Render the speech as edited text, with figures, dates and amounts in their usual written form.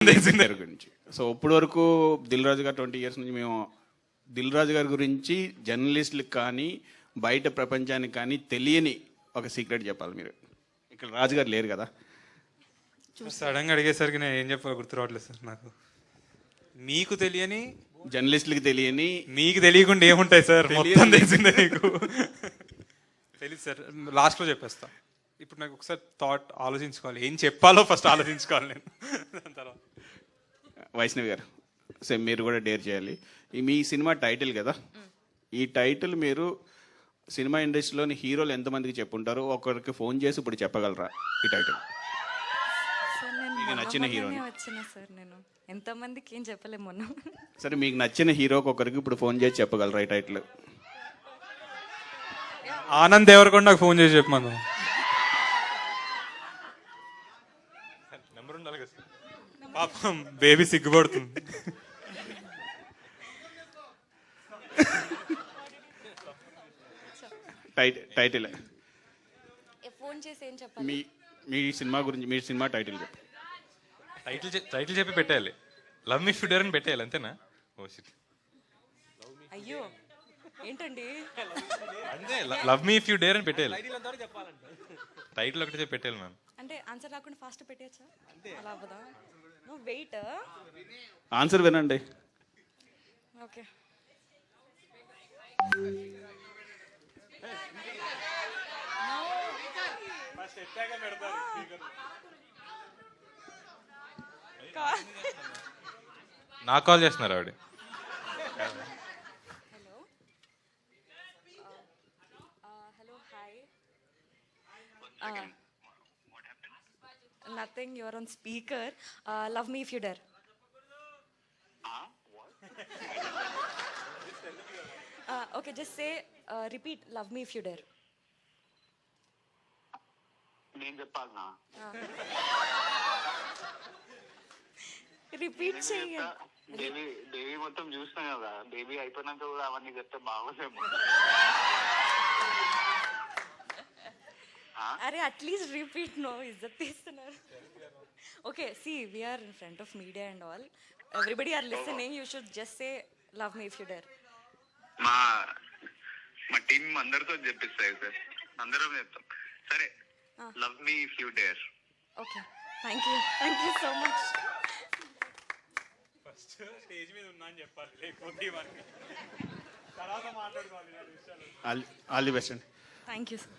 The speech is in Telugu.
గారి గురించి. సో ఇప్పటి వరకు దిల్ రాజు గారు 20 years నుంచి మేము దిల్ రాజు గారి గురించి జర్నలిస్టులకు కానీ బయట ప్రపంచానికి కానీ తెలియని ఒక సీక్రెట్ చెప్పాలి మీరు. ఇక్కడ రాజు గారు లేరు కదా. సడన్గా అడిగేసరికి నేను ఏం చెప్పాలో గుర్తు రావట్లేదు సార్ నాకు. మీకు తెలియని జర్నలిస్టులకు తెలియని మీకు తెలియకుండా ఏముంటాయి సార్, మొత్తం తెలిసిందే మీకు. తెలియదు సార్, లాస్ట్లో చెప్పేస్తా. ఇప్పుడు నాకు ఒకసారి ఆలోచించుకోవాలి, ఏం చెప్పాలో ఫస్ట్ ఆలోచించుకోవాలి నేను. దాని తర్వాత వైష్ణవి గారు సేమ్ మీరు కూడా డేర్ చేయాలి. మీ సినిమా టైటిల్ కదా, ఈ టైటిల్ మీరు సినిమా ఇండస్ట్రీలోని హీరోలు ఎంతమందికి చెప్పుంటారు, ఒకరికి ఫోన్ చేసి ఇప్పుడు చెప్పగలరా ఈ టైటిల్? మీకు నచ్చిన హీరో సార్ నేను ఎంతమందికి ఏం చెప్పలేము మొన్న. సరే మీకు నచ్చిన హీరోకి ఒకరికి ఇప్పుడు ఫోన్ చేసి చెప్పగలరా ఈ టైటిల్? ఆనంద్ దేవరకొండకు ఫోన్ చేసి చెప్పమను. నెంబర్ ఉండాలి కదా సార్, పాపం బేబీ సిగ్గుపడుతుంది. టైటిల్ ఫోన్ చేసి ఏం చెప్పాలి? మీ సినిమా గురించి, మీ సినిమా టైటిల్ చెప్పు. టైటిల్ చెప్పి పెట్టేయాలి, లవ్ మీ ఫిడర్ అని పెట్టేయాలి, అంతేనా? ఓ షిట్, అయ్యో ఏంటండి అంతే, love me if you dare అని పెట్టేయాలి. టైటిల్ ఒకటి చెప్పి పెట్టేయాలి మ్యామ్. అంటే ఆన్సర్ రాకుండా ఫాస్ట్ పెట్టేయచ్చా? అలా అవ్వదా? నువ్వు వెయిట్. ఆన్సర్ వినండి. ఓకే. నాకు కాల్ చేస్తున్నారు ఆవిడ. Hello hello hi. Nothing, your on speaker. Love me if you డర్. Okay, just say repeat love me if you డర్. నేను చెప్పాలనా? రిపీట్ చెయ్యి. బేబీ మొత్తం చూసినా కదా, బేబీ అయిపోయినాక కూడా అవన్నీ చెప్తే బాగోదేమో. అరే అట్లీస్ట్ రిపీట్. నో ఇజ్జత్ తీస్తున్నారు. Okay, see we are in front of media and all, everybody are listening. You should just say love me if you dare. మా టీం అందరితో చెప్పిస్తాయి సార్, అందరం చెప్తాం. సరే, love me if you dare. Okay, thank you so much. First stage మీద ఉన్నా అని చెప్పాలి, లేకపోతే ఇవన్నీ తర్వాత మాట్లాడుకోవాలి. ఆల్ ది బెస్ట్ అండి. Thank you sir.